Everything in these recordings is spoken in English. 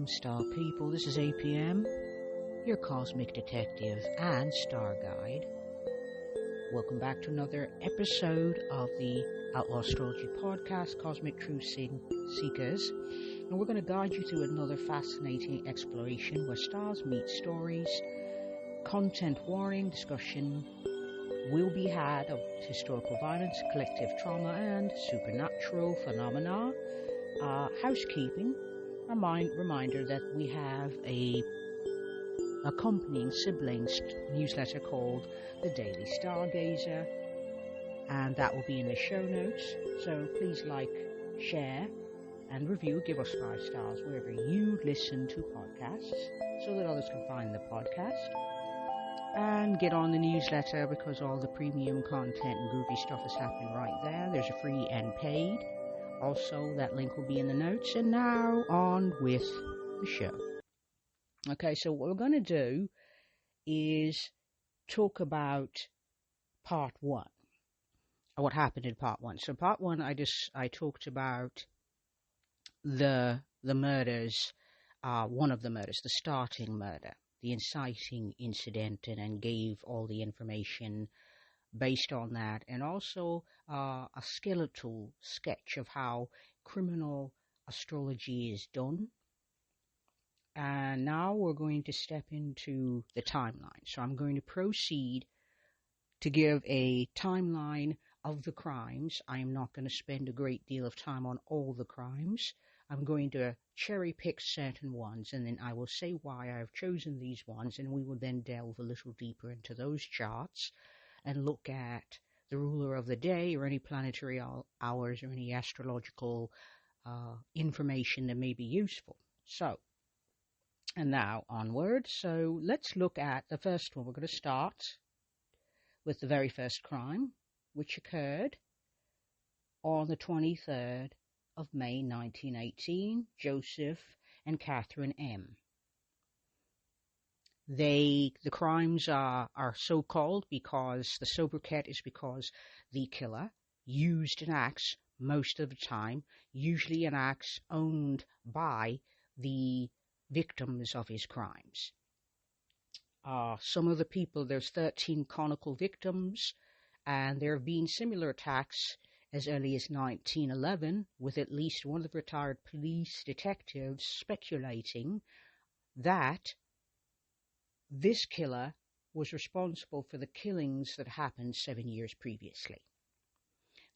star people. This is APM, your cosmic detective and star guide. Welcome back to another episode of the Outlaw Astrology Podcast, Cosmic Truth Seekers. And we're going to guide you through another fascinating exploration where stars meet stories. Content warning discussion will be had of historical violence, collective trauma, and supernatural phenomena. Housekeeping. Reminder that we have a accompanying siblings newsletter called The Daily Stargazer, and that will be in the show notes. So please like, share, and review. Give us 5 stars wherever you listen to podcasts so that others can find the podcast. And get on the newsletter because all the premium content and groovy stuff is happening right there. There's a free and paid. Also, that link will be in the notes. And now, on with the show. Okay, so what we're going to do is talk about part 1. Or what happened in part 1. So part 1, I talked about the murders, one of the murders, the starting murder, the inciting incident, and gave all the information based on that, and also a skeletal sketch of how criminal astrology is done. And now we're going to step into the timeline. So I'm going to proceed to give a timeline of the crimes. I am not going to spend a great deal of time on all the crimes. I'm going to cherry pick certain ones, and then I will say why I've chosen these ones, and we will then delve a little deeper into those charts and look at the ruler of the day or any planetary hours or any astrological information that may be useful. So, and now onward. So let's look at the first one. We're going to start with the very first crime, which occurred on the 23rd of May 1918, Joseph and Catherine M. The crimes are so called because the sobriquet is because the killer used an axe most of the time, usually an axe owned by the victims of his crimes. Some of the people, there's 13 conical victims, and there have been similar attacks as early as 1911, with at least one of the retired police detectives speculating that this killer was responsible for the killings that happened 7 years previously.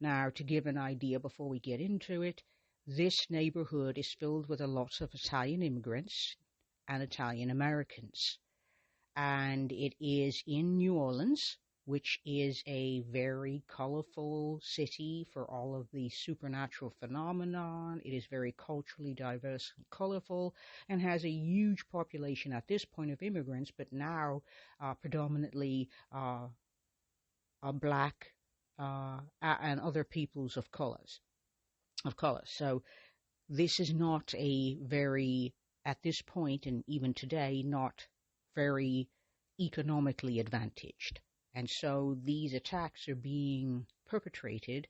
Now, to give an idea before we get into it, this neighborhood is filled with a lot of Italian immigrants and Italian Americans. And it is in New Orleans, which is a very colorful city for all of the supernatural phenomenon. It is very culturally diverse and colorful and has a huge population at this point of immigrants, but now predominantly black and other peoples of colors. So this is not a very, at this point and even today, not very economically advantaged. And so these attacks are being perpetrated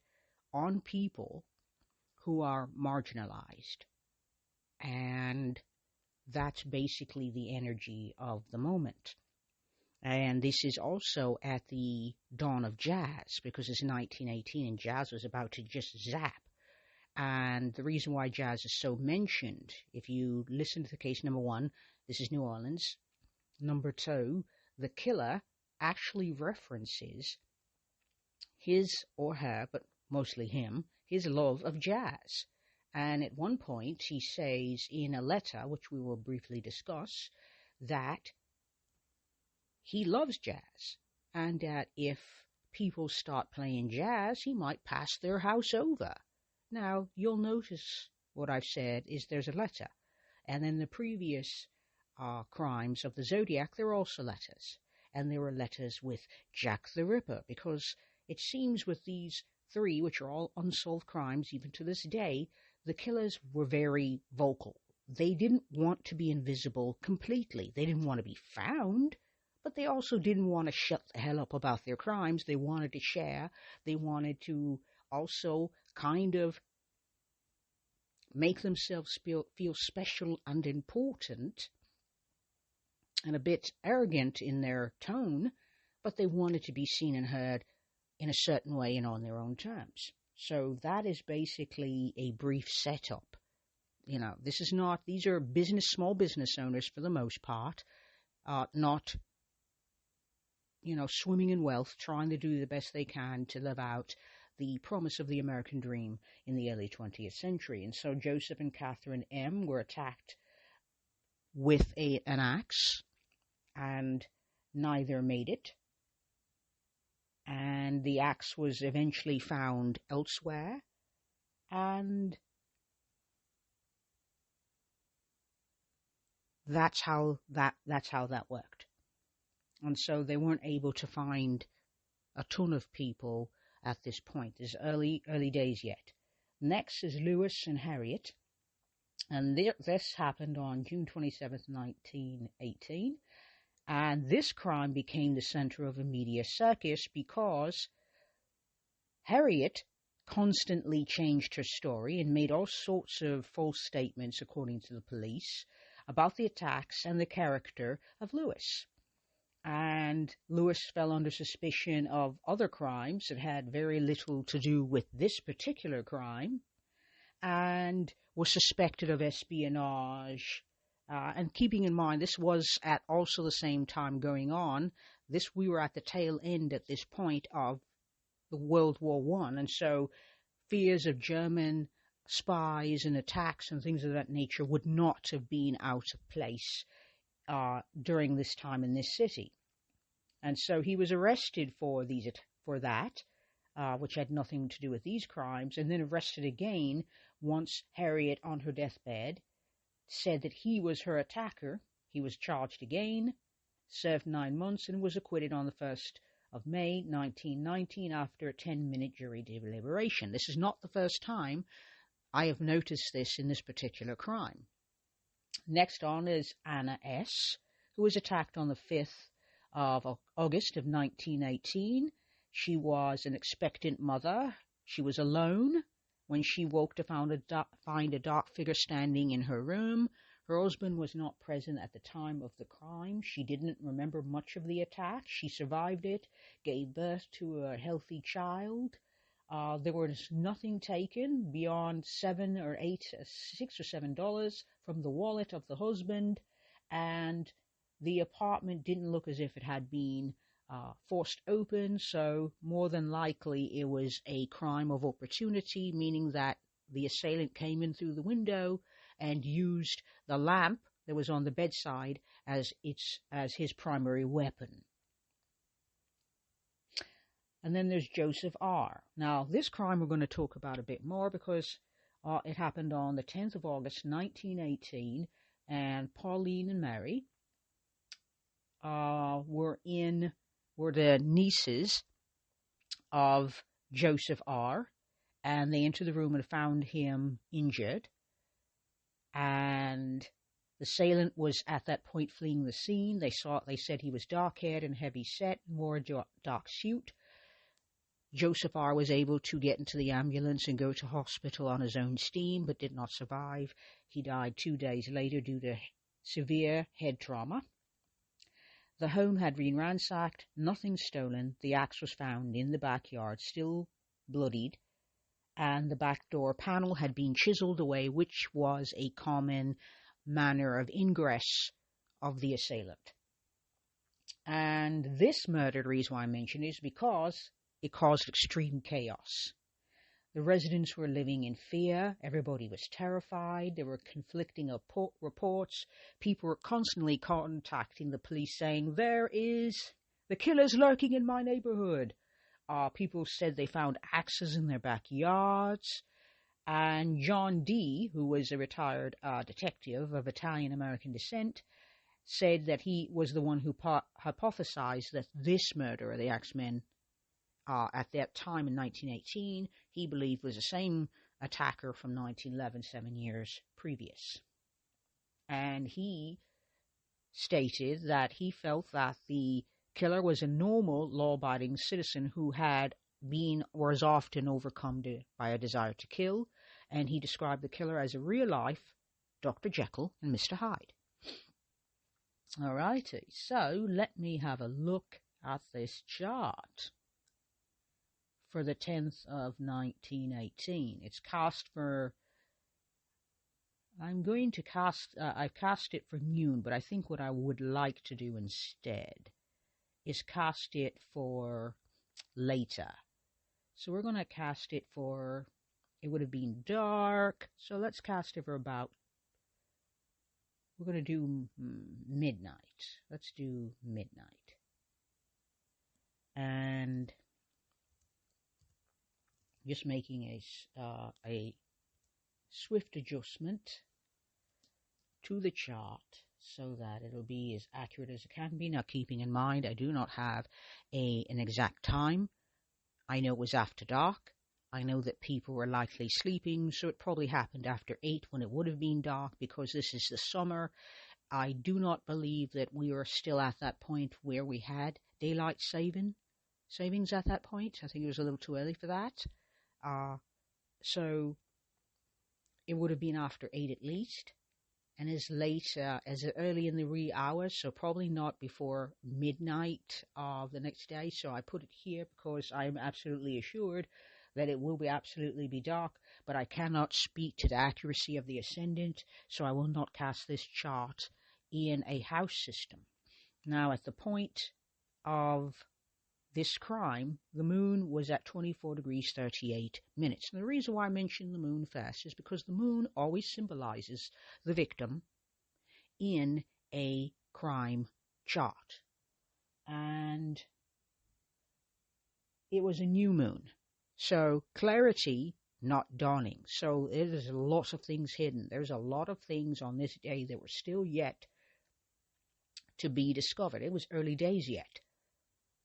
on people who are marginalized. And that's basically the energy of the moment. And this is also at the dawn of jazz, because it's 1918 and jazz was about to just zap. And the reason why jazz is so mentioned, if you listen to the case, number 1, this is New Orleans. Number 2, the killer actually references his or her, but mostly him, his love of jazz. And at one point he says in a letter, which we will briefly discuss, that he loves jazz and that if people start playing jazz, he might pass their house over. Now, you'll notice what I've said is there's a letter. And then the previous crimes of the Zodiac, there are also letters. And there were letters with Jack the Ripper, because it seems with these 3, which are all unsolved crimes, even to this day, the killers were very vocal. They didn't want to be invisible completely. They didn't want to be found, but they also didn't want to shut the hell up about their crimes. They wanted to share. They wanted to also kind of make themselves feel special and important and a bit arrogant in their tone, but they wanted to be seen and heard in a certain way and on their own terms. So that is basically a brief setup. These are small business owners for the most part, not, swimming in wealth, trying to do the best they can to live out the promise of the American dream in the early 20th century. And so Joseph and Catherine M. were attacked with an axe, and neither made it. And the axe was eventually found elsewhere, and that's how that worked. And so they weren't able to find a ton of people at this point. There's early days yet. Next is Lewis and Harriet, and this happened on June 27th, 1918. And this crime became the center of a media circus because Harriet constantly changed her story and made all sorts of false statements, according to the police, about the attacks and the character of Lewis. And Lewis fell under suspicion of other crimes that had very little to do with this particular crime, and was suspected of espionage. And keeping in mind, this was at also the same time going on. We were at the tail end at this point of the World War I, and so fears of German spies and attacks and things of that nature would not have been out of place during this time in this city. And so he was arrested for that, which had nothing to do with these crimes, and then arrested again once Harriet, on her deathbed, said that he was her attacker. He was charged again, served 9 months, and was acquitted on the 1st of May 1919 after a 10-minute jury deliberation. This is not the first time I have noticed this in this particular crime. Next on is Anna S., who was attacked on the 5th of August of 1918. She was an expectant mother. She was alone when she woke to find a dark figure standing in her room. Her husband was not present at the time of the crime. She didn't remember much of the attack. She survived it, gave birth to a healthy child. There was nothing taken beyond $6 or $7 from the wallet of the husband, and the apartment didn't look as if it had been forced open, so more than likely it was a crime of opportunity, meaning that the assailant came in through the window and used the lamp that was on the bedside as his primary weapon. And then there's Joseph R. Now, this crime we're going to talk about a bit more because it happened on the 10th of August, 1918, and Pauline and Mary were the nieces of Joseph R., and they entered the room and found him injured. And the assailant was at that point fleeing the scene. They said he was dark-haired and heavy-set, wore a dark suit. Joseph R. was able to get into the ambulance and go to hospital on his own steam, but did not survive. He died 2 days later due to severe head trauma. The home had been ransacked, nothing stolen. The axe was found in the backyard, still bloodied, and the back door panel had been chiseled away, which was a common manner of ingress of the assailant. And this murder, the reason why I mention it, is because it caused extreme chaos. The residents were living in fear. Everybody was terrified. There were conflicting reports. People were constantly contacting the police saying, the killer's lurking in my neighborhood. People said they found axes in their backyards. And John D., who was a retired detective of Italian-American descent, said that he was the one who hypothesized that this murderer, the axeman, at that time in 1918, he believed was the same attacker from 1911, 7 years previous. And he stated that he felt that the killer was a normal, law-abiding citizen who was often overcome by a desire to kill, and he described the killer as a real-life Dr. Jekyll and Mr. Hyde. All righty, so let me have a look at this chart for the 10th of 1918. It's cast for, I'm going to cast, I've cast it for noon, but I think what I would like to do instead is cast it for later. So we're going to cast it for, it would have been dark, so let's cast it for about, we're going to do midnight. Let's do midnight. And just making a swift adjustment to the chart so that it'll be as accurate as it can be. Now, keeping in mind, I do not have an exact time. I know it was after dark. I know that people were likely sleeping, so it probably happened after 8 when it would have been dark, because this is the summer. I do not believe that we are still at that point where we had daylight savings at that point. I think it was a little too early for that. So it would have been after 8 at least, and as late as early in the wee hours, so probably not before midnight of the next day. So I put it here because I'm absolutely assured that it will absolutely be dark, but I cannot speak to the accuracy of the ascendant, so I will not cast this chart in a house system. Now, at the point of this crime, the moon was at 24 degrees 38 minutes. And the reason why I mention the moon first is because the moon always symbolizes the victim in a crime chart. And it was a new moon. So clarity, not dawning. So there's lots of things hidden. There's a lot of things on this day that were still yet to be discovered. It was early days yet.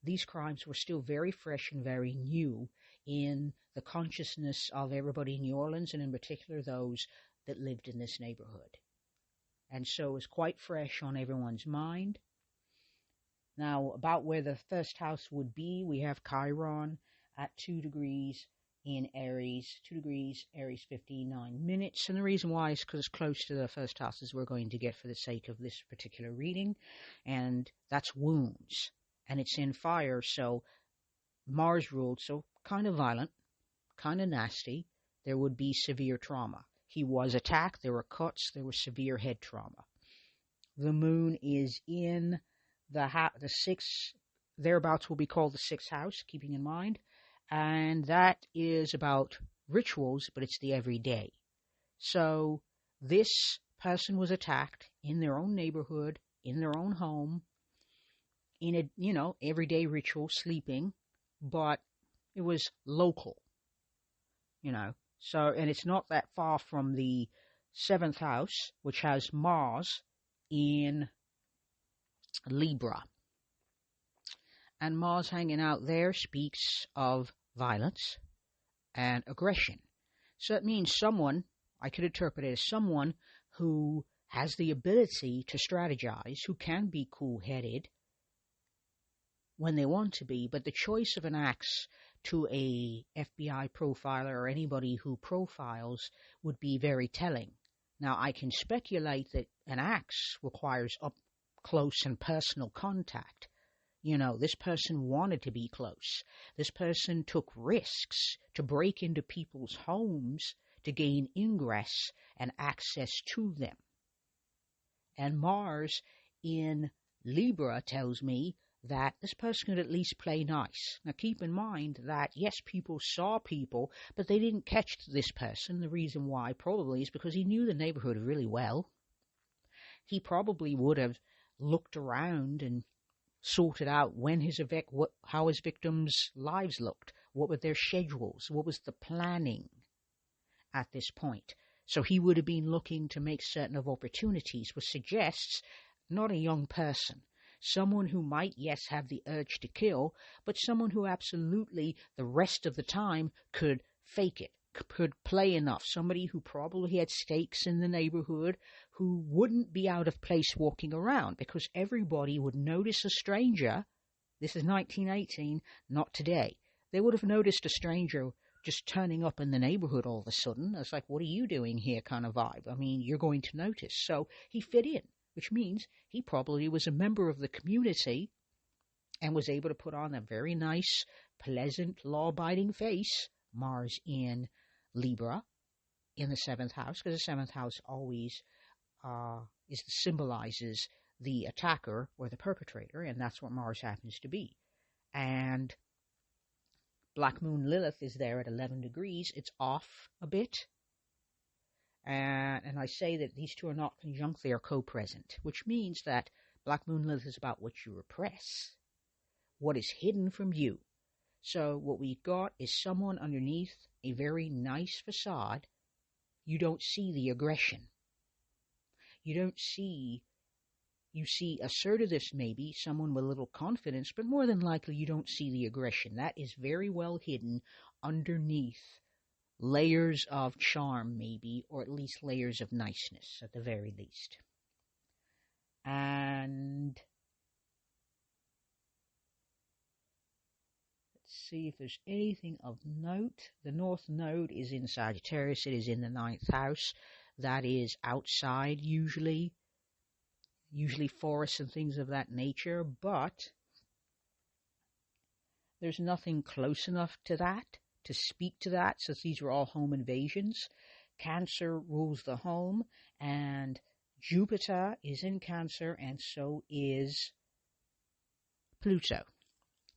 These crimes were still very fresh and very new in the consciousness of everybody in New Orleans, and in particular those that lived in this neighborhood. And so it was quite fresh on everyone's mind. Now, about where the first house would be, we have Chiron at 2 degrees in Aries, 2 degrees, Aries 59 minutes. And the reason why is because it's close to the first houses we're going to get for the sake of this particular reading. And that's wounds. And it's in fire, so Mars ruled, so kind of violent, kind of nasty. There would be severe trauma. He was attacked, there were cuts, there was severe head trauma. The moon is in the sixth, thereabouts will be called the sixth house, keeping in mind. And that is about rituals, but it's the everyday. So this person was attacked in their own neighborhood, in their own home, in a, everyday ritual, sleeping, but it was local, So, and it's not that far from the 7th house, which has Mars in Libra. And Mars hanging out there speaks of violence and aggression. So that means someone, I could interpret it as someone who has the ability to strategize, who can be cool-headed when they want to be, but the choice of an axe to a FBI profiler or anybody who profiles would be very telling. Now, I can speculate that an axe requires up close and personal contact. This person wanted to be close. This person took risks to break into people's homes to gain ingress and access to them. And Mars in Libra tells me that this person could at least play nice. Now, keep in mind that, yes, people saw people, but they didn't catch this person. The reason why probably is because he knew the neighborhood really well. He probably would have looked around and sorted out how his victims' lives looked. What were their schedules? What was the planning at this point? So he would have been looking to make certain of opportunities, which suggests not a young person. Someone who might, yes, have the urge to kill, but someone who absolutely the rest of the time could fake it, could play enough. Somebody who probably had stakes in the neighborhood, who wouldn't be out of place walking around, because everybody would notice a stranger. This is 1918, not today. They would have noticed a stranger just turning up in the neighborhood all of a sudden. It's like, what are you doing here kind of vibe. I mean, you're going to notice. So he fit in, which means he probably was a member of the community and was able to put on a very nice, pleasant, law-abiding face. Mars in Libra in the 7th house, because the 7th house always symbolizes the attacker or the perpetrator, and that's what Mars happens to be. And Black Moon Lilith is there at 11 degrees. It's off a bit. And I say that these two are not conjunct, they are co-present, which means that Black Moon Lilith is about what you repress, what is hidden from you. So what we've got is someone underneath a very nice facade. You don't see the aggression. You see assertiveness maybe, someone with a little confidence, but more than likely you don't see the aggression. That is very well hidden underneath layers of charm maybe, or at least layers of niceness at the very least. And let's see if there's anything of note. The North Node is in Sagittarius. It is in the 9th house. That is outside usually forests and things of that nature, but there's nothing close enough to that to speak to that, since these were all home invasions. Cancer rules the home, and Jupiter is in Cancer, and so is Pluto.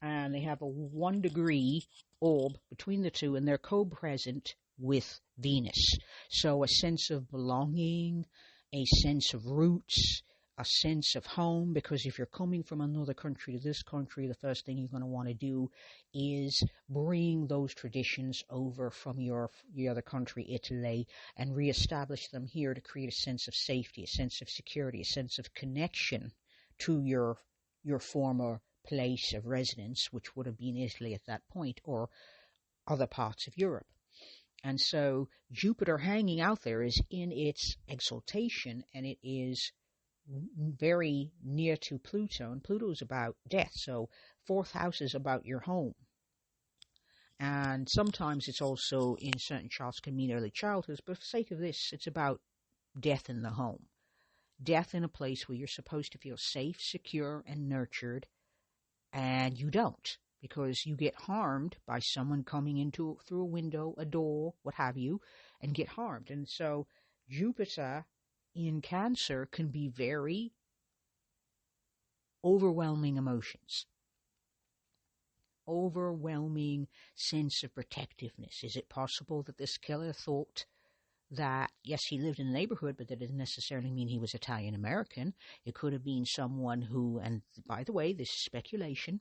And they have a 1 degree orb between the two, and they're co-present with Venus. So a sense of belonging, a sense of roots, a sense of home, because if you're coming from another country to this country, the first thing you're going to want to do is bring those traditions over from your other country, Italy, and reestablish them here to create a sense of safety, a sense of security, a sense of connection to your former place of residence, which would have been Italy at that point, or other parts of Europe. And so Jupiter hanging out there is in its exaltation, and it is very near to Pluto, and Pluto is about death, so 4th house is about your home. And sometimes it's also, in certain charts, can mean early childhood, but for the sake of this, it's about death in the home. Death in a place where you're supposed to feel safe, secure, and nurtured, and you don't, because you get harmed by someone coming through a window, a door, what have you, and get harmed. And so Jupiter in Cancer can be very overwhelming emotions, overwhelming sense of protectiveness. Is it possible that this killer thought that, yes, he lived in the neighborhood, but that didn't necessarily mean he was Italian American? It could have been someone who, and by the way, this is speculation,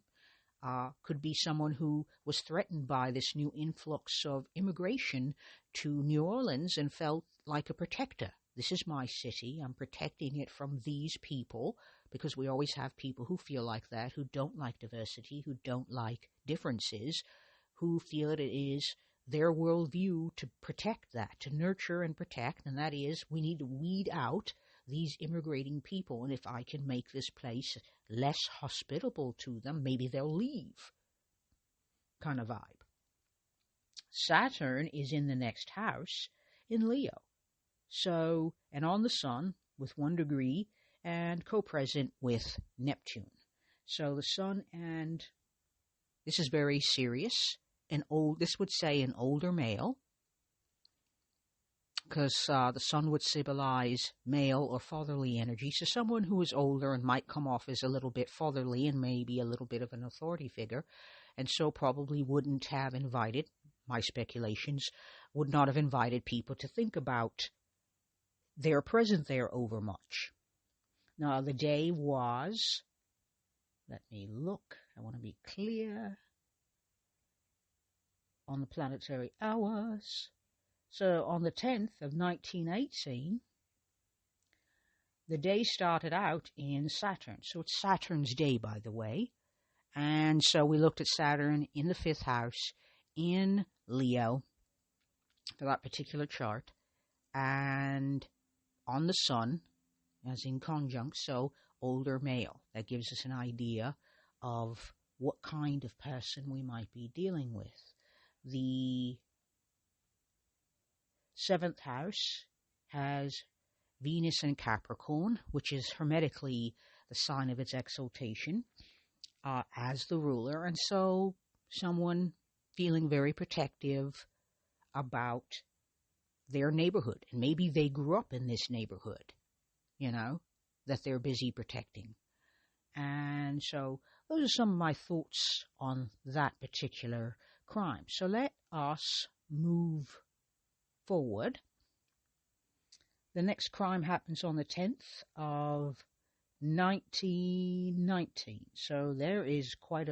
could be someone who was threatened by this new influx of immigration to New Orleans and felt like a protector. This is my city. I'm protecting it from these people, because we always have people who feel like that, who don't like diversity, who don't like differences, who feel it is their worldview to protect that, to nurture and protect, and that is, we need to weed out these immigrating people, and if I can make this place less hospitable to them, maybe they'll leave, kind of vibe. Saturn is in the next house in Leo. So, and on the Sun with 1 degree and co-present with Neptune. So the Sun, and this is very serious, this would say an older male, because the Sun would symbolize male or fatherly energy. So someone who is older and might come off as a little bit fatherly and maybe a little bit of an authority figure, and so probably wouldn't have invited, my speculations, would not have invited people to think about their presence there over much. Now, the day was, let me look, I want to be clear on the planetary hours. So on the 10th of 1918, the day started out in Saturn. So it's Saturn's day, by the way. And so we looked at Saturn in the 5th house in Leo for that particular chart. And on the Sun, as in conjunct, so older male. That gives us an idea of what kind of person we might be dealing with. The seventh house has Venus in Capricorn, which is hermetically the sign of its exaltation as the ruler. And so someone feeling very protective about their neighborhood. And maybe they grew up in this neighborhood, that they're busy protecting. And so those are some of my thoughts on that particular crime. So let us move forward. The next crime happens on the 10th of 1919. So there is quite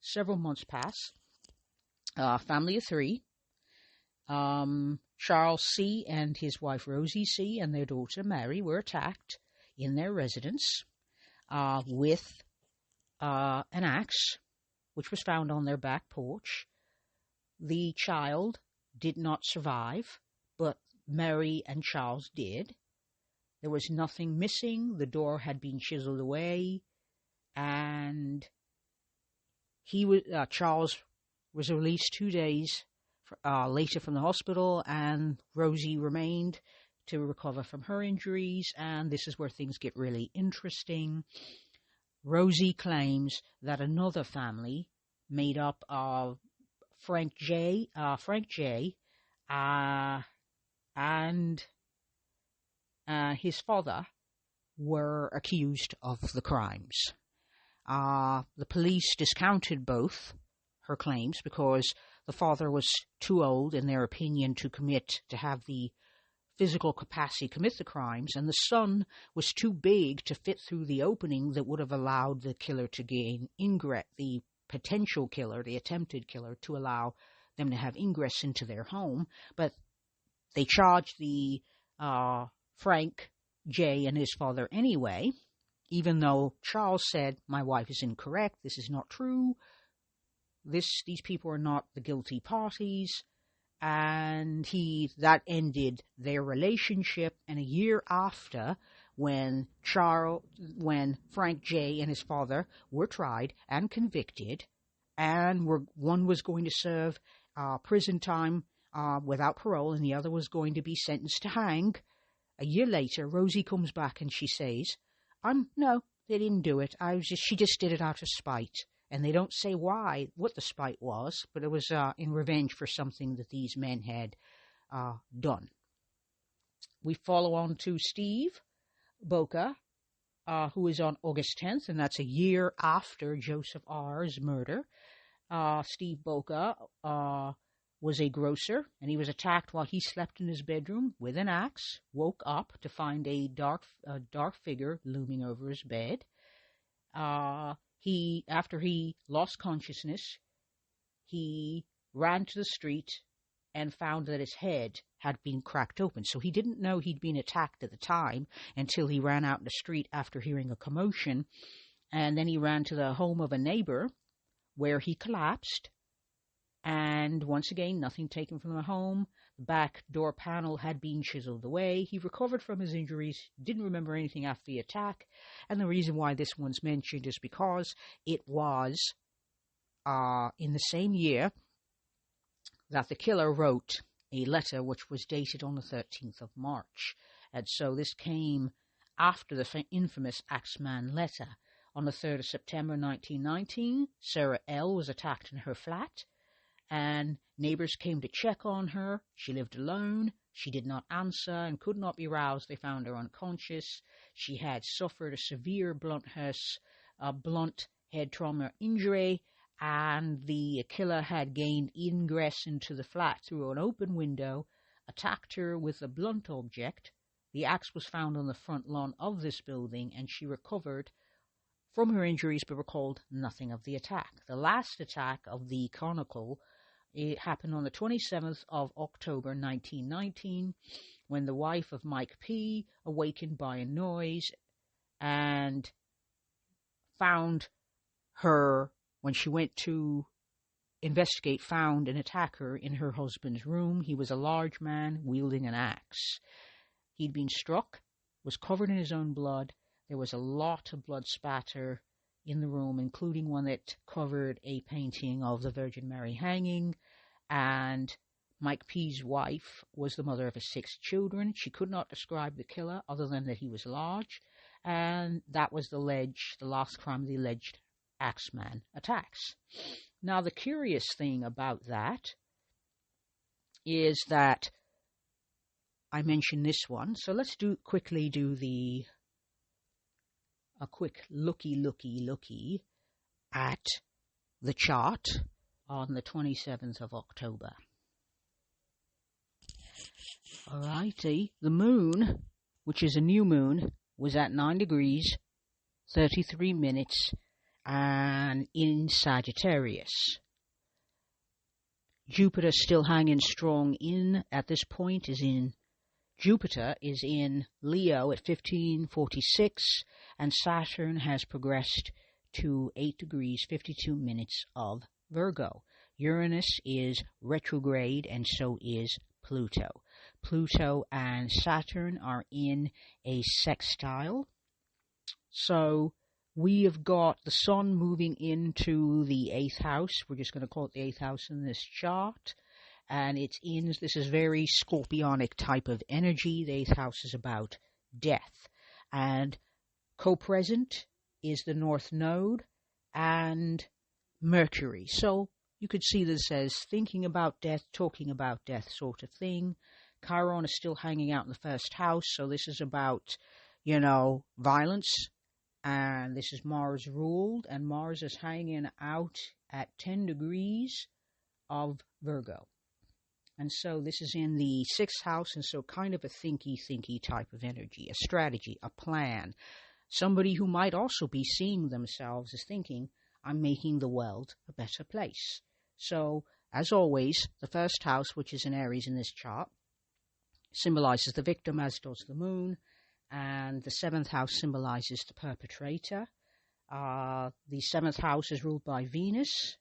several months pass. Family of three. Charles C. and his wife Rosie C. and their daughter Mary were attacked in their residence with an axe, which was found on their back porch. The child did not survive, but Mary and Charles did. There was nothing missing. The door had been chiseled away, and Charles was released 2 days later from the hospital, and Rosie remained to recover from her injuries. And this is where things get really interesting. Rosie claims that another family made up of Frank J. And his father were accused of the crimes. The police discounted both her claims because the father was too old, in their opinion, to have the physical capacity to commit the crimes, and the son was too big to fit through the opening that would have allowed the killer to gain ingress, the potential killer, the attempted killer, to allow them to have ingress into their home. But they charged the Frank J. and his father anyway, even though Charles said, "My wife is incorrect, this is not true, these people are not the guilty parties." And that ended their relationship. And a year after, when Frank J. and his father were tried and convicted, and one was going to serve prison time without parole, and the other was going to be sentenced to hang, a year later, Rosie comes back and she says, "No, they didn't do it. She just did it out of spite." And they don't say what the spite was, but it was in revenge for something that these men had done. We follow on to Steve Boca, who is on August 10th, and that's a year after Joseph R.'s murder. Steve Boca was a grocer, and he was attacked while he slept in his bedroom with an axe, woke up to find a dark figure looming over his bed. After he lost consciousness, he ran to the street and found that his head had been cracked open. So he didn't know he'd been attacked at the time until he ran out in the street after hearing a commotion. And then he ran to the home of a neighbor where he collapsed. And once again, nothing taken from the home. The back door panel had been chiseled away. He recovered from his injuries, didn't remember anything after the attack. And the reason why this one's mentioned is because it was in the same year that the killer wrote a letter which was dated on the 13th of March. And so this came after the infamous Axeman letter. On the 3rd of September 1919, Sarah L. was attacked in her flat, and neighbors came to check on her. She lived alone. She did not answer and could not be roused. They found her unconscious. She had suffered a severe blunt head trauma injury, and the killer had gained ingress into the flat through an open window, attacked her with a blunt object. The axe was found on the front lawn of this building, and she recovered from her injuries but recalled nothing of the attack. The last attack of the chronicle, it happened on the 27th of October 1919, when the wife of Mike P. awakened by a noise and found her, when she went to investigate, found an attacker in her husband's room. He was a large man wielding an axe. He'd been struck, was covered in his own blood. There was a lot of blood spatter in the room, including one that covered a painting of the Virgin Mary hanging, and Mike P's wife was the mother of his 6 children. She could not describe the killer other than that he was large, and that was the last crime of the alleged axeman attacks. Now, the curious thing about that is that I mentioned this one, so let's quickly do a quick looky at the chart on the 27th of October. Alrighty, the moon, which is a new moon, was at 9 degrees, 33 minutes, and in Sagittarius. Jupiter still hanging strong at this point Jupiter is in Leo at 1546, and Saturn has progressed to 8 degrees, 52 minutes of Virgo. Uranus is retrograde, and so is Pluto. Pluto and Saturn are in a sextile. So we have got the Sun moving into the 8th house. We're just going to call it the 8th house in this chart. And this is very scorpionic type of energy. The 8th house is about death. And co-present is the North Node and Mercury. So you could see this as thinking about death, talking about death sort of thing. Chiron is still hanging out in the 1st house, so this is about, violence. And this is Mars ruled, and Mars is hanging out at 10 degrees of Virgo. And so this is in the 6th house, and so kind of a thinky type of energy, a strategy, a plan. Somebody who might also be seeing themselves as thinking, I'm making the world a better place. So, as always, the 1st house, which is in Aries in this chart, symbolizes the victim, as does the moon, and the 7th house symbolizes the perpetrator. The 7th house is ruled by Venus,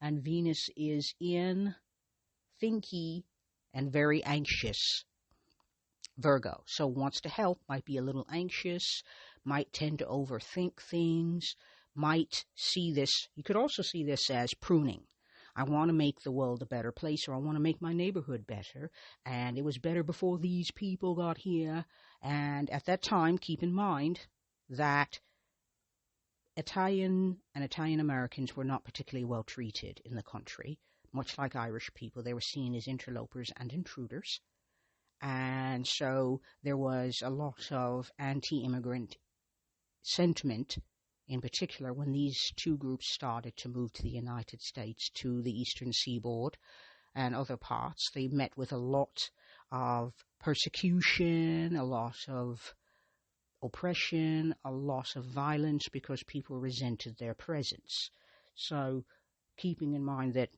and Venus is in thinky and very anxious Virgo. So wants to help, might be a little anxious, might tend to overthink things, might see this. You could also see this as pruning. I want to make the world a better place, or I want to make my neighborhood better, and it was better before these people got here. And at that time, keep in mind that Italian and Italian Americans were not particularly well treated in the country. Much like Irish people, they were seen as interlopers and intruders. And so there was a lot of anti-immigrant sentiment, in particular when these two groups started to move to the United States, to the eastern seaboard and other parts. They met with a lot of persecution, a lot of oppression, a lot of violence, because people resented their presence. So keeping in mind that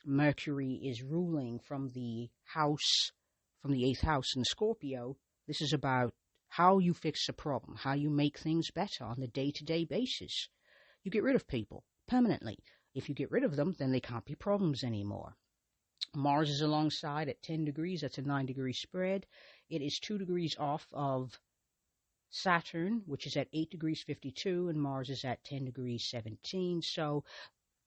Mercury is ruling from the 8th house in Scorpio, this is about how you fix a problem, how you make things better on a day-to-day basis. You get rid of people permanently. If you get rid of them, then they can't be problems anymore. Mars is alongside at 10 degrees. That's a 9-degree spread. It is 2 degrees off of Saturn, which is at 8 degrees 52, and Mars is at 10 degrees 17. So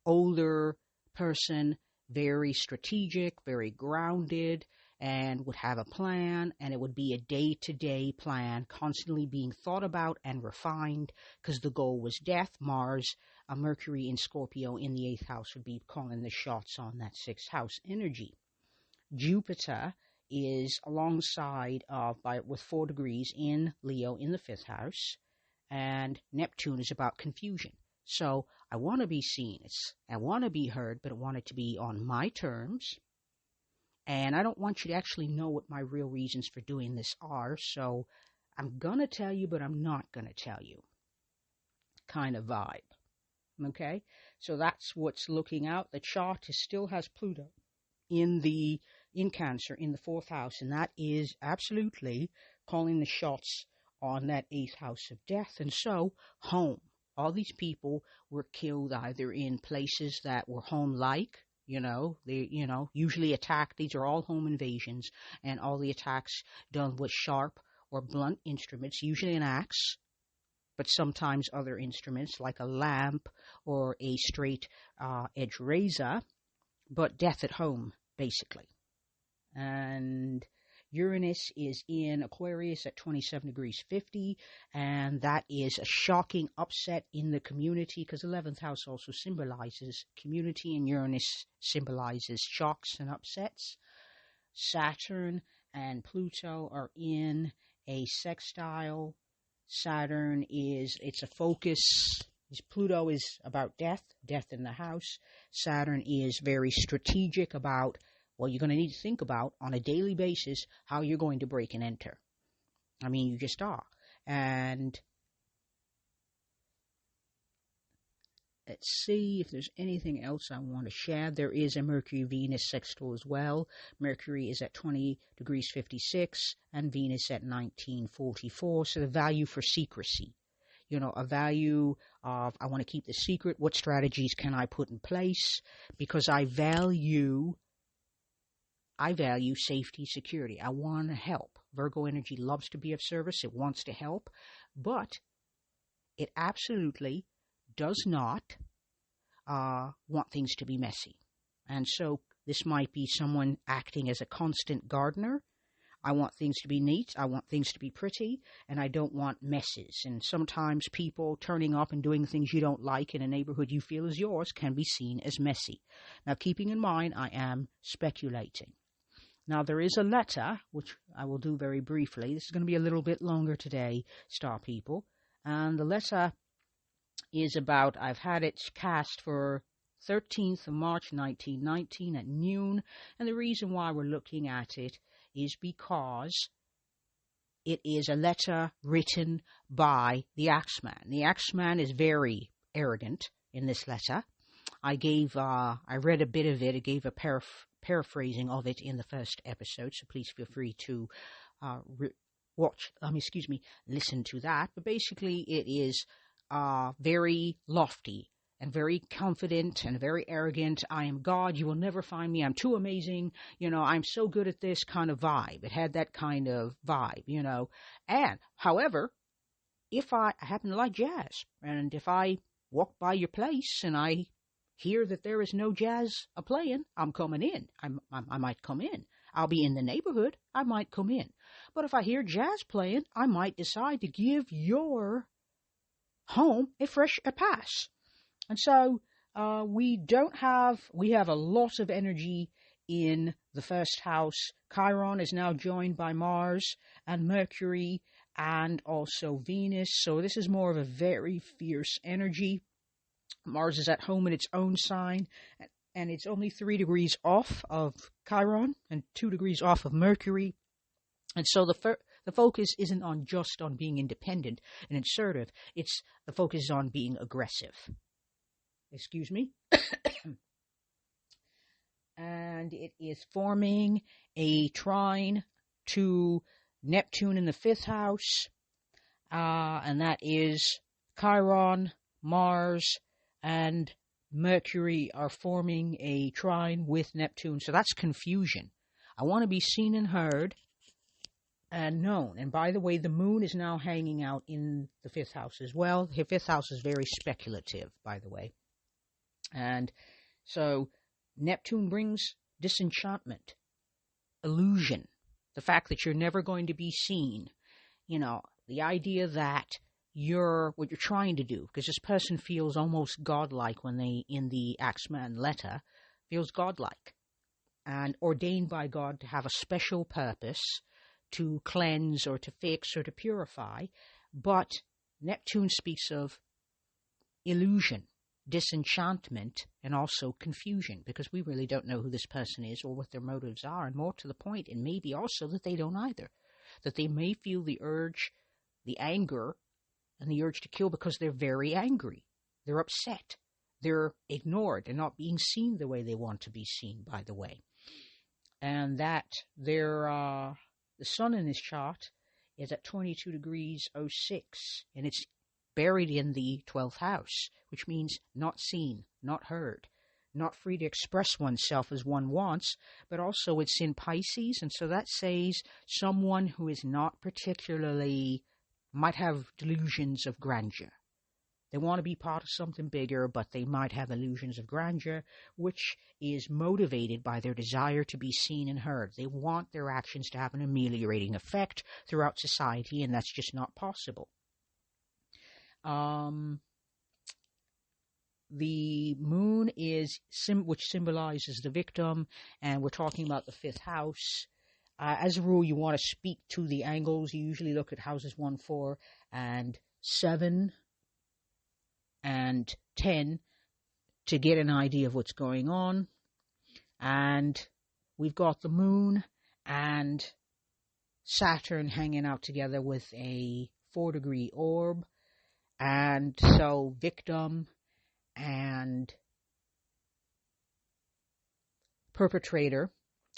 older person, very strategic, very grounded, and would have a plan, and it would be a day-to-day plan, constantly being thought about and refined, because the goal was death. Mars, Mercury in Scorpio in the 8th house would be calling the shots on that 6th house energy. Jupiter is alongside with 4 degrees in Leo in the 5th house, and Neptune is about confusion. So I want to be seen, I want to be heard, but I want it to be on my terms. And I don't want you to actually know what my real reasons for doing this are, so I'm going to tell you, but I'm not going to tell you kind of vibe. Okay? So that's what's looking out. The chart still has Pluto in Cancer in the 4th house, and that is absolutely calling the shots on that 8th house of death. And so, home. All these people were killed either in places that were home-like, they usually attack. These are all home invasions, and all the attacks done with sharp or blunt instruments, usually an axe, but sometimes other instruments like a lamp or a straight edge razor, but death at home, basically. And Uranus is in Aquarius at 27 degrees 50, and that is a shocking upset in the community, because 11th house also symbolizes community, and Uranus symbolizes shocks and upsets. Saturn and Pluto are in a sextile. Saturn it's a focus. Pluto is about death in the house. Saturn is very strategic about, well, you're going to need to think about on a daily basis how you're going to break and enter. I mean, you just are. And let's see if there's anything else I want to share. There is a Mercury-Venus sextile as well. Mercury is at 20 degrees 56 and Venus at 1944. So the value for secrecy. A value of, I want to keep the secret. What strategies can I put in place? Because I value safety, security. I want to help. Virgo energy loves to be of service. It wants to help. But it absolutely does not want things to be messy. And so this might be someone acting as a constant gardener. I want things to be neat. I want things to be pretty. And I don't want messes. And sometimes people turning up and doing things you don't like in a neighborhood you feel is yours can be seen as messy. Now, keeping in mind, I am speculating. Now, there is a letter, which I will do very briefly. This is going to be a little bit longer today, star people. And the letter is about, I've had it cast for 13th of March 1919 at noon. And the reason why we're looking at it is because it is a letter written by the axeman. The axeman is very arrogant in this letter. I read a bit of it. I gave a paraphrasing of it in the first episode, so please feel free to listen to that. But basically, it is very lofty and very confident and very arrogant. I am God. You will never find me. I'm too amazing. I'm so good at this kind of vibe. It had that kind of vibe, And, however, if I happen to like jazz, and if I walk by your place and I hear that there is no jazz a-playing, I'm coming in. I might come in. I'll be in the neighborhood. I might come in. But if I hear jazz playing, I might decide to give your home a pass. And so we have a lot of energy in the first house. Chiron is now joined by Mars and Mercury and also Venus. So this is more of a very fierce energy. Mars is at home in its own sign, and it's only 3 degrees off of Chiron and 2 degrees off of Mercury. And so the focus isn't on just on being independent and assertive. The focus is on being aggressive. Excuse me. And it is forming a trine to Neptune in the 5th house. And that is Chiron, Mars, and Mercury are forming a trine with Neptune. So that's confusion. I want to be seen and heard and known. And by the way, the moon is now hanging out in the 5th house as well. The 5th house is very speculative, by the way. And so Neptune brings disenchantment, illusion, the fact that you're never going to be seen. The idea that what you're trying to do, because this person feels almost godlike when they, in the Axeman letter, feels godlike and ordained by God to have a special purpose to cleanse or to fix or to purify. But Neptune speaks of illusion, disenchantment, and also confusion, because we really don't know who this person is or what their motives are. And more to the point, it may be also that they don't either, that they may feel the urge, the anger, and the urge to kill because they're very angry. They're upset. They're ignored. They're not being seen the way they want to be seen, by the way. And that the sun in this chart is at 22 degrees 06, and it's buried in the 12th house, which means not seen, not heard, not free to express oneself as one wants, but also it's in Pisces, and so that says someone who is not particularly, might have delusions of grandeur. They want to be part of something bigger, but they might have illusions of grandeur, which is motivated by their desire to be seen and heard. They want their actions to have an ameliorating effect throughout society, and that's just not possible. The moon is, which symbolizes the victim, and we're talking about the fifth house. As a rule, you want to speak to the angles. You usually look at houses 1, 4, and 7, and 10 to get an idea of what's going on. And we've got the moon and Saturn hanging out together with a 4-degree orb. And so victim and perpetrator,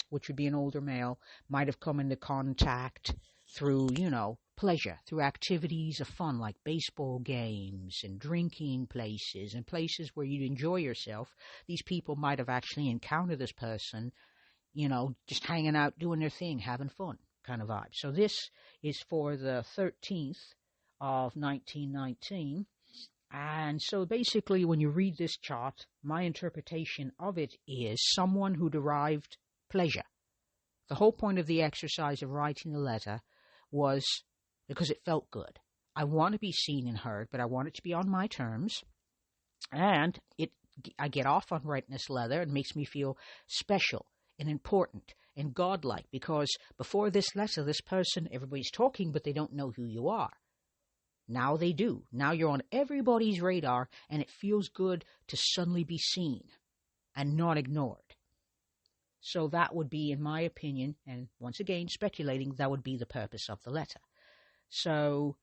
which would be an older male, might have come into contact through, pleasure, through activities of fun like baseball games and drinking places and places where you'd enjoy yourself. These people might have actually encountered this person, just hanging out, doing their thing, having fun kind of vibe. So this is for the 13th of 1919. And so basically when you read this chart, my interpretation of it is someone who derived pleasure. The whole point of the exercise of writing the letter was because it felt good. I want to be seen and heard, but I want it to be on my terms. And I get off on writing this letter. It makes me feel special and important and godlike, because before this letter, this person, everybody's talking, but they don't know who you are. Now they do. Now you're on everybody's radar, and it feels good to suddenly be seen and not ignored. So that would be, in my opinion, and once again speculating, that would be the purpose of the letter. So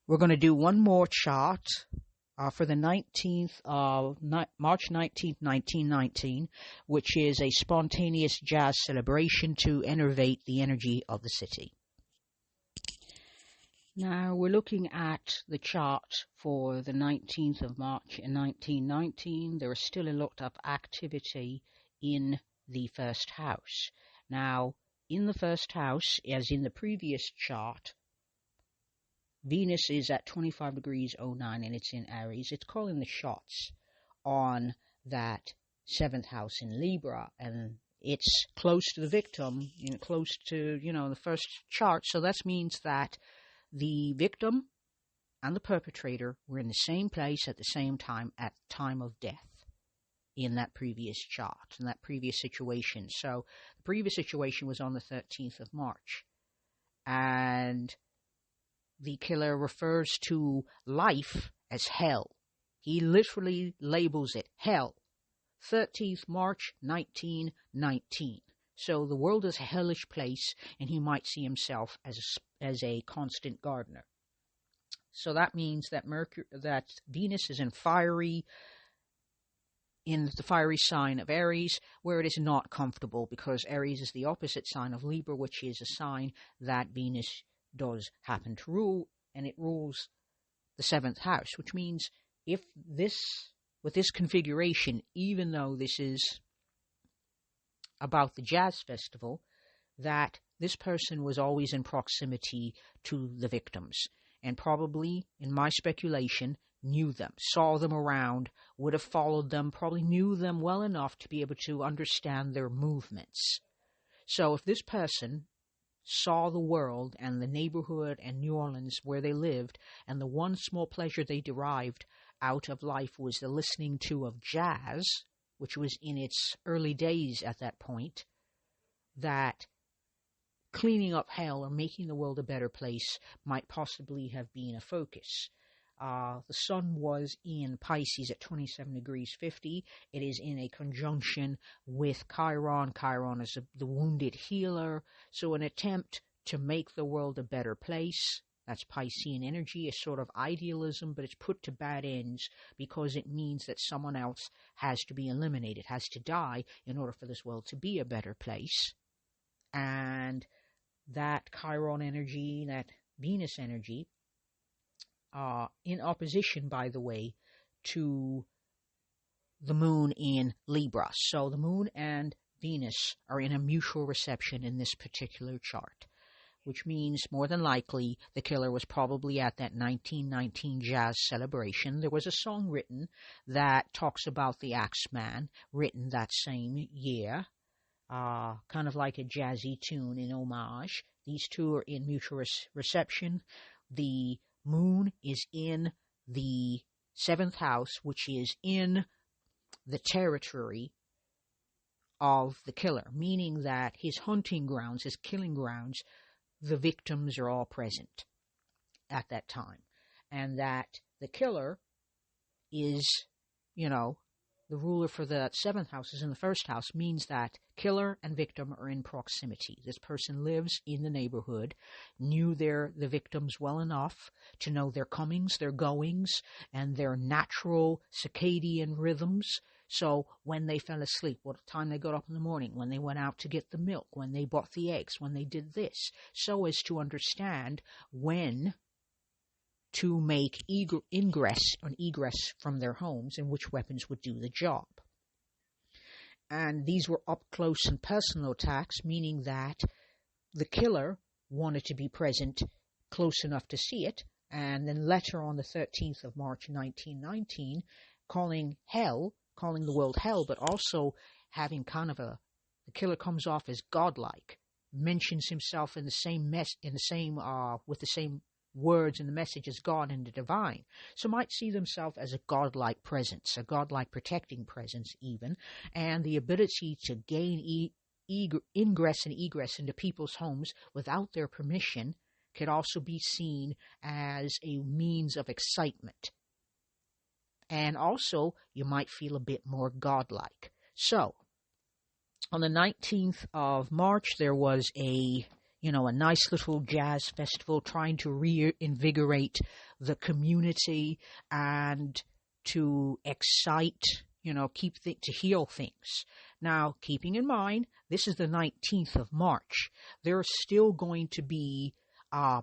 we're going to do one more chart for the 19th of March 19th, 1919, which is a spontaneous jazz celebration to enervate the energy of the city. Now we're looking at the chart for the 19th of March in 1919. There is still a lot of activity in the first house. Now, in the first house, as in the previous chart, Venus is at 25 degrees 09 and it's in Aries. It's calling the shots on that 7th house in Libra, and it's close to the victim, close to, the first chart. So that means that the victim and the perpetrator were in the same place at the same time at time of death in that previous chart, in that previous situation. So the previous situation was on the 13th of March. And the killer refers to life as hell. He literally labels it hell. 13th March 1919. So the world is a hellish place, and he might see himself as a constant gardener. So that means that Venus is in the fiery sign of Aries, where it is not comfortable, because Aries is the opposite sign of Libra, which is a sign that Venus does happen to rule, and it rules the 7th house, which means with this configuration, even though this is about the jazz festival, that this person was always in proximity to the victims, and probably, in my speculation, knew them, saw them around, would have followed them, probably knew them well enough to be able to understand their movements. So if this person saw the world and the neighborhood and New Orleans where they lived, and the one small pleasure they derived out of life was the listening to of jazz, which was in its early days at that point, that cleaning up hell or making the world a better place might possibly have been a focus. The sun was in Pisces at 27 degrees 50. It is in a conjunction with Chiron. Chiron is the wounded healer. So an attempt to make the world a better place. That's Piscean energy, a sort of idealism, but it's put to bad ends because it means that someone else has to be eliminated, has to die in order for this world to be a better place. And that Chiron energy, that Venus energy, in opposition, by the way, to the moon in Libra. So the moon and Venus are in a mutual reception in this particular chart. which means more than likely the killer was probably at that 1919 jazz celebration. There was a song written that talks about the Axeman, written that same year, kind of like a jazzy tune in homage. These two are in mutual reception. The moon is in the 7th house, which is in the territory of the killer, meaning that his hunting grounds, his killing grounds, the victims are all present at that time. And that the killer is, the ruler for the 7th house is in the 1st house, means that killer and victim are in proximity. This person lives in the neighborhood, knew the victims well enough to know their comings, their goings, and their natural circadian rhythms. So when they fell asleep, what time they got up in the morning, when they went out to get the milk, when they bought the eggs, when they did this, so as to understand when to make ingress and egress from their homes and which weapons would do the job. And these were up-close and personal attacks, meaning that the killer wanted to be present close enough to see it, and then later on the 13th of March 1919, calling the world hell, but also having kind of the killer comes off as godlike, mentions himself in the same with the same words in the message as God and the divine. So might see themselves as a godlike presence, a godlike protecting presence even, and the ability to gain ingress and egress into people's homes without their permission could also be seen as a means of excitement. And also, you might feel a bit more godlike. So, on the 19th of March, there was a nice little jazz festival trying to reinvigorate the community and to excite, to heal things. Now, keeping in mind, this is the 19th of March. There are still going to be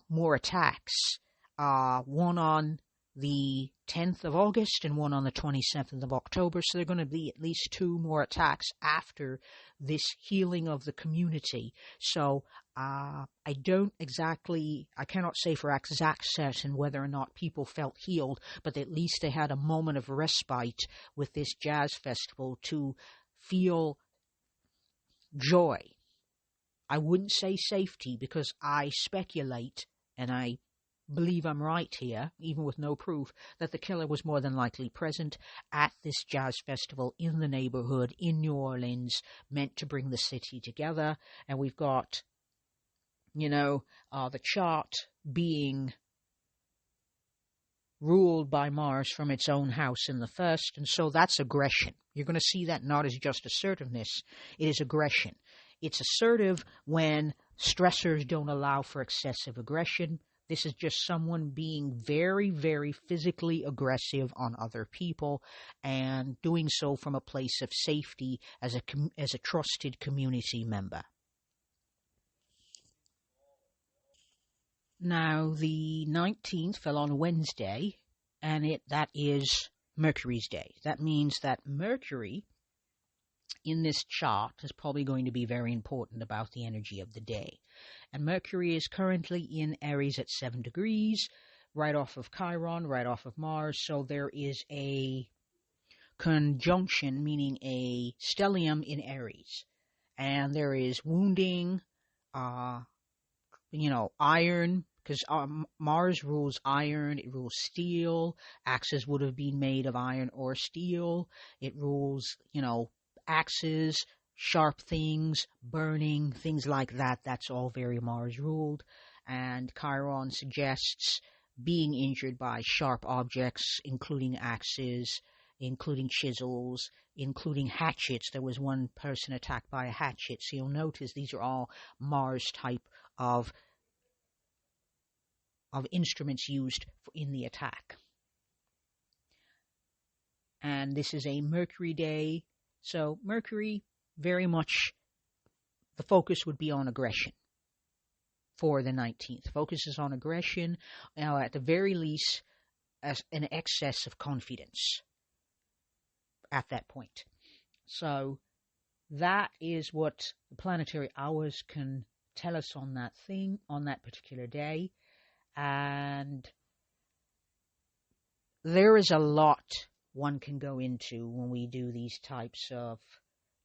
more attacks, one on the 10th of August and one on the 27th of October. So there are going to be at least 2 more attacks after this healing of the community. So I cannot say for exact certain whether or not people felt healed, but at least they had a moment of respite with this jazz festival to feel joy. I wouldn't say safety, because I speculate, and I believe I'm right here, even with no proof, that the killer was more than likely present at this jazz festival in the neighborhood in New Orleans, meant to bring the city together. And we've got, the chart being ruled by Mars from its own house in the 1st, and so that's aggression. You're going to see that not as just assertiveness, it is aggression. It's assertive when stressors don't allow for excessive aggression. This is just someone being very, very physically aggressive on other people and doing so from a place of safety as a trusted community member. Now, the 19th fell on Wednesday, and that is Mercury's day. That means that Mercury in this chart is probably going to be very important about the energy of the day. And Mercury is currently in Aries at 7 degrees, right off of Chiron, right off of Mars. So there is a conjunction, meaning a stellium in Aries. And there is wounding, iron, because Mars rules iron, it rules steel. Axes would have been made of iron or steel. It rules, axes, sharp things, burning, things like that. That's all very Mars ruled. And Chiron suggests being injured by sharp objects, including axes, including chisels, including hatchets. There was one person attacked by a hatchet. So you'll notice these are all Mars type of instruments used in the attack. And this is a Mercury day. So Mercury, very much, the focus would be on aggression for the 19th. Focus is on aggression, at the very least, as an excess of confidence at that point. So that is what the planetary hours can tell us on that thing, on that particular day. And there is a lot one can go into when we do these types of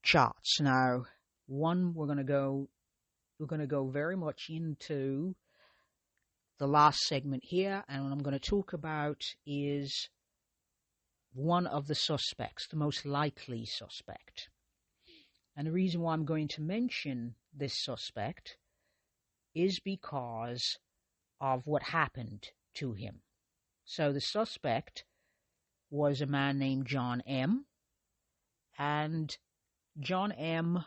charts. Now, we're going to go very much into the last segment here, and what I'm going to talk about is one of the suspects, the most likely suspect. And the reason why I'm going to mention this suspect is because of what happened to him. So the suspect was a man named John M. And John M.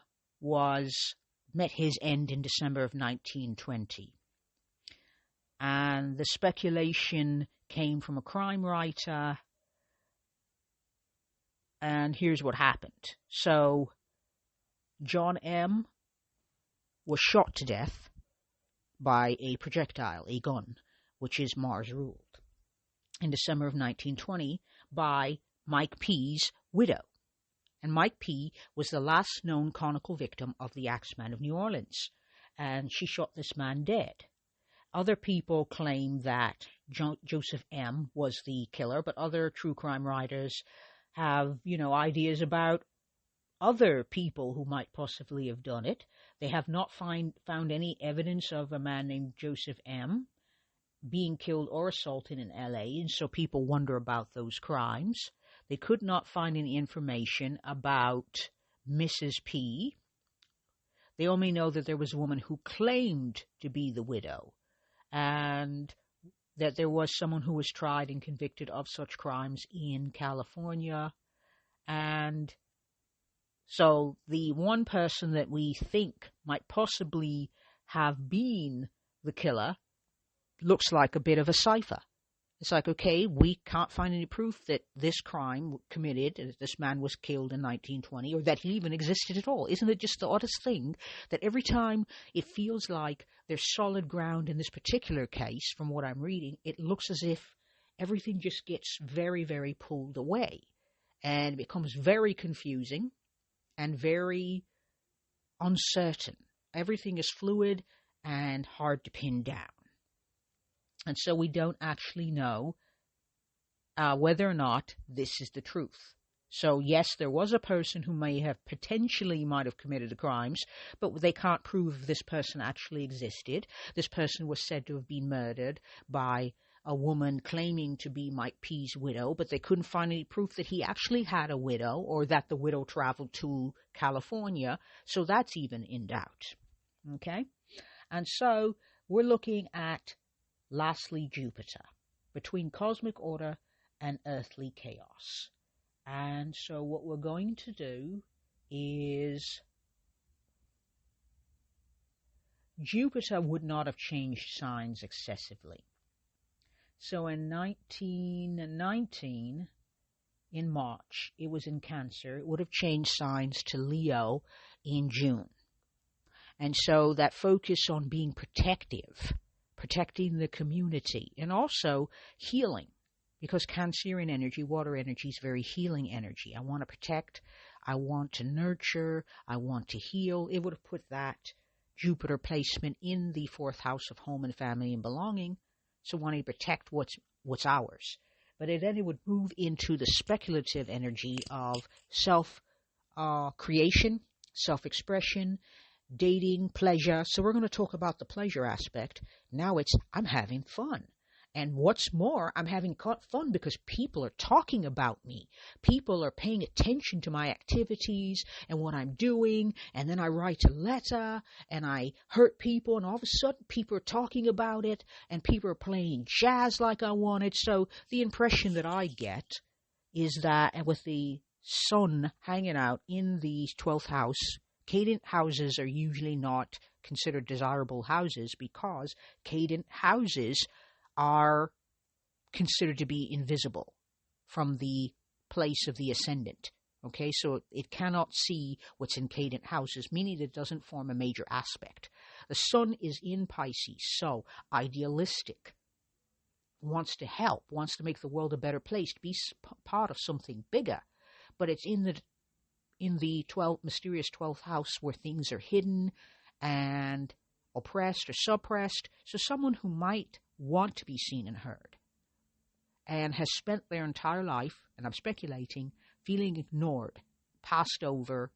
met his end in December of 1920. And the speculation came from a crime writer. And here's what happened. So John M. was shot to death by a projectile, a gun, which is Mars ruled, in December of 1920 by Mike P.'s widow. And Mike P. was the last known conical victim of the axeman of New Orleans. And she shot this man dead. Other people claim that Joseph M. was the killer, but other true crime writers have, ideas about other people who might possibly have done it. They have not found any evidence of a man named Joseph M. being killed or assaulted in L.A., and so people wonder about those crimes. They could not find any information about Mrs. P. They only know that there was a woman who claimed to be the widow, and that there was someone who was tried and convicted of such crimes in California. And so the one person that we think might possibly have been the killer looks like a bit of a cipher. It's like, okay, we can't find any proof that this crime committed, that this man was killed in 1920, or that he even existed at all. Isn't it just the oddest thing that every time it feels like there's solid ground in this particular case, from what I'm reading, it looks as if everything just gets very, very pulled away. And it becomes very confusing and very uncertain. Everything is fluid and hard to pin down. And so we don't actually know whether or not this is the truth. So yes, there was a person who might have committed the crimes, but they can't prove this person actually existed. This person was said to have been murdered by a woman claiming to be Mike P.'s widow, but they couldn't find any proof that he actually had a widow or that the widow traveled to California. So that's even in doubt. Okay? And so we're looking at, lastly, Jupiter, between cosmic order and earthly chaos. And so what we're going to do is, Jupiter would not have changed signs excessively. So in 1919, in March, it was in Cancer. It would have changed signs to Leo in June. And so that focus on being protective, protecting the community, and also healing, because Cancerian energy, water energy, is very healing energy. I want to protect, I want to nurture, I want to heal. It would have put that Jupiter placement in the fourth house of home and family and belonging, so wanting to protect what's ours. But then it would move into the speculative energy of self-creation, self-expression, dating, pleasure. So we're going to talk about the pleasure aspect. Now it's, I'm having fun. And what's more, I'm having fun because people are talking about me. People are paying attention to my activities and what I'm doing. And then I write a letter and I hurt people. And all of a sudden people are talking about it and people are playing jazz like I wanted. So the impression that I get is that, and with the sun hanging out in the 12th house, cadent houses are usually not considered desirable houses because cadent houses are considered to be invisible from the place of the ascendant. Okay, so it cannot see what's in cadent houses, meaning that it doesn't form a major aspect. The sun is in Pisces, so idealistic, wants to help, wants to make the world a better place, to be part of something bigger. But it's in the mysterious 12th house where things are hidden and oppressed or suppressed. So someone who might want to be seen and heard and has spent their entire life, and I'm speculating, feeling ignored, passed over,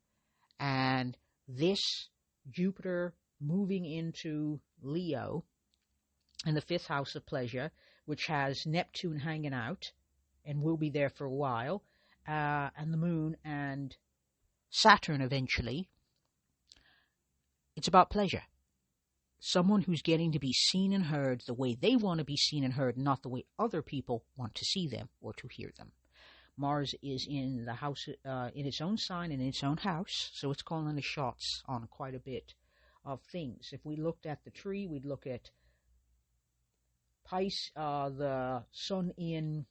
and this Jupiter moving into Leo in the 5th house of pleasure, which has Neptune hanging out and will be there for a while, and the moon and Saturn eventually, it's about pleasure. Someone who's getting to be seen and heard the way they want to be seen and heard, not the way other people want to see them or to hear them. Mars is in the house, in its own sign, in its own house, so it's calling the shots on quite a bit of things. If we looked at the tree, we'd look at the sun in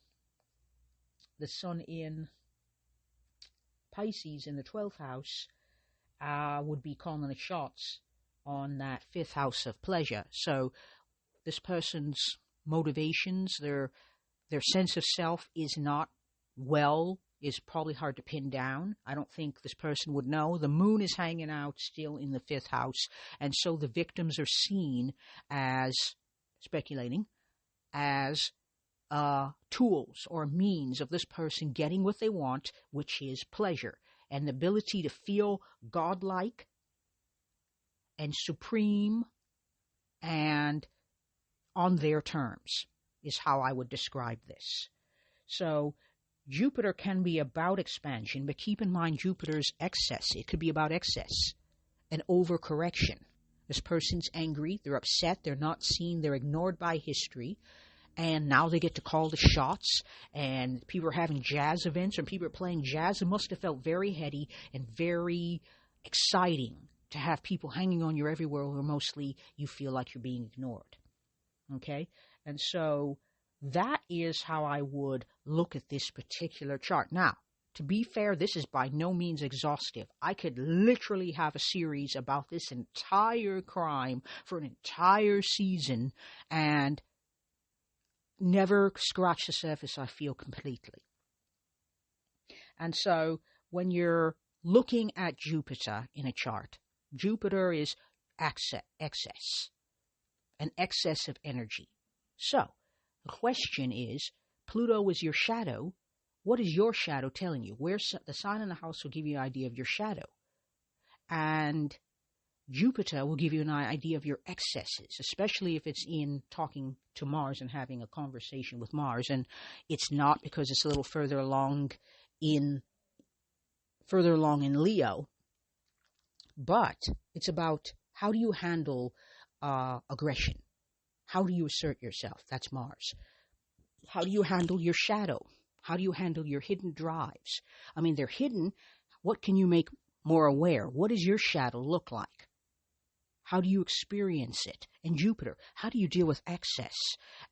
Pisces in the 12th house would be calling the shots on that 5th house of pleasure. So this person's motivations, their sense of self is probably hard to pin down. I don't think this person would know. The moon is hanging out still in the 5th house, and so the victims are seen as, speculating, as tools or means of this person getting what they want, which is pleasure, and the ability to feel godlike and supreme and on their terms is how I would describe this. So Jupiter can be about expansion, but keep in mind Jupiter's excess. It could be about excess and overcorrection. This person's angry, they're upset, they're not seen, they're ignored by history, and now they get to call the shots, and people are having jazz events, and people are playing jazz. It must have felt very heady and very exciting to have people hanging on your everywhere, where mostly you feel like you're being ignored. Okay? And so that is how I would look at this particular chart. Now, to be fair, this is by no means exhaustive. I could literally have a series about this entire crime for an entire season and never scratch the surface, I feel, completely. And so when you're looking at Jupiter in a chart, Jupiter is excess, an excess of energy. So the question is, Pluto is your shadow. What is your shadow telling you? The sign in the house will give you an idea of your shadow. And Jupiter will give you an idea of your excesses, especially if it's in talking to Mars and having a conversation with Mars. And it's not, because it's a little further along in Leo. But it's about, how do you handle aggression? How do you assert yourself? That's Mars. How do you handle your shadow? How do you handle your hidden drives? I mean, they're hidden. What can you make more aware? What does your shadow look like? How do you experience it? And Jupiter, how do you deal with excess?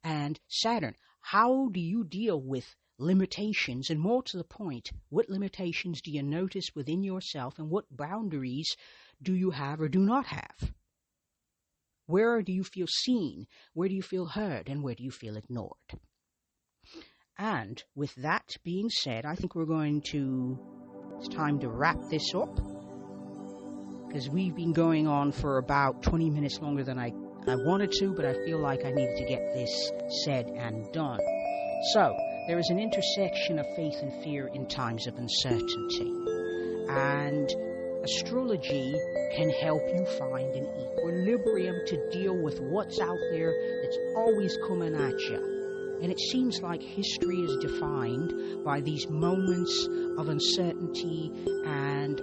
And Saturn, how do you deal with limitations? And more to the point, what limitations do you notice within yourself, and what boundaries do you have or do not have? Where do you feel seen? Where do you feel heard? And where do you feel ignored? And with that being said, I think it's time to wrap this up, because we've been going on for about 20 minutes longer than I wanted to, but I feel like I needed to get this said and done. So, there is an intersection of faith and fear in times of uncertainty. And astrology can help you find an equilibrium to deal with what's out there that's always coming at you. And it seems like history is defined by these moments of uncertainty and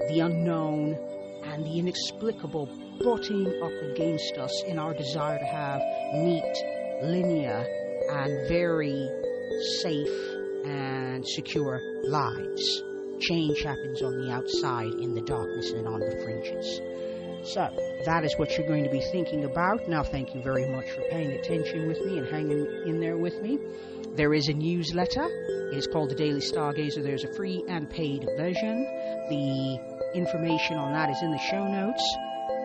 the unknown and the inexplicable butting up against us in our desire to have neat, linear, and very safe and secure lives. Change happens on the outside, in the darkness, and on the fringes. So, that is what you're going to be thinking about. Now, thank you very much for paying attention with me and hanging in there with me. There is a newsletter. It is called the Daily Stargazer. There's a free and paid version. The information on that is in the show notes.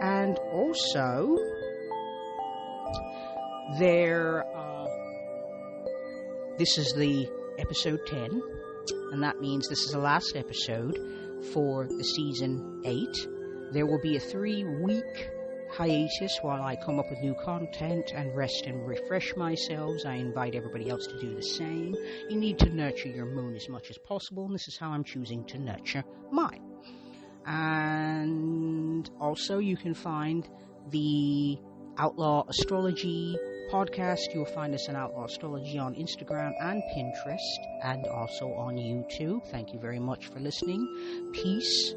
And also, this is the episode 10, and that means this is the last episode for the season 8. There will be a 3-week hiatus while I come up with new content and rest and refresh myself. I invite everybody else to do the same. You need to nurture your moon as much as possible, and this is how I'm choosing to nurture mine. And also you can find the Outlaw Astrology podcast. You'll find us on Outlaw Astrology on Instagram and Pinterest, and also on YouTube. Thank you very much for listening. Peace,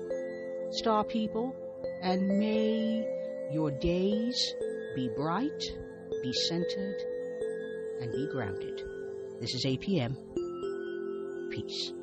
star people, and may your days be bright, be centered, and be grounded. This is APM. Peace.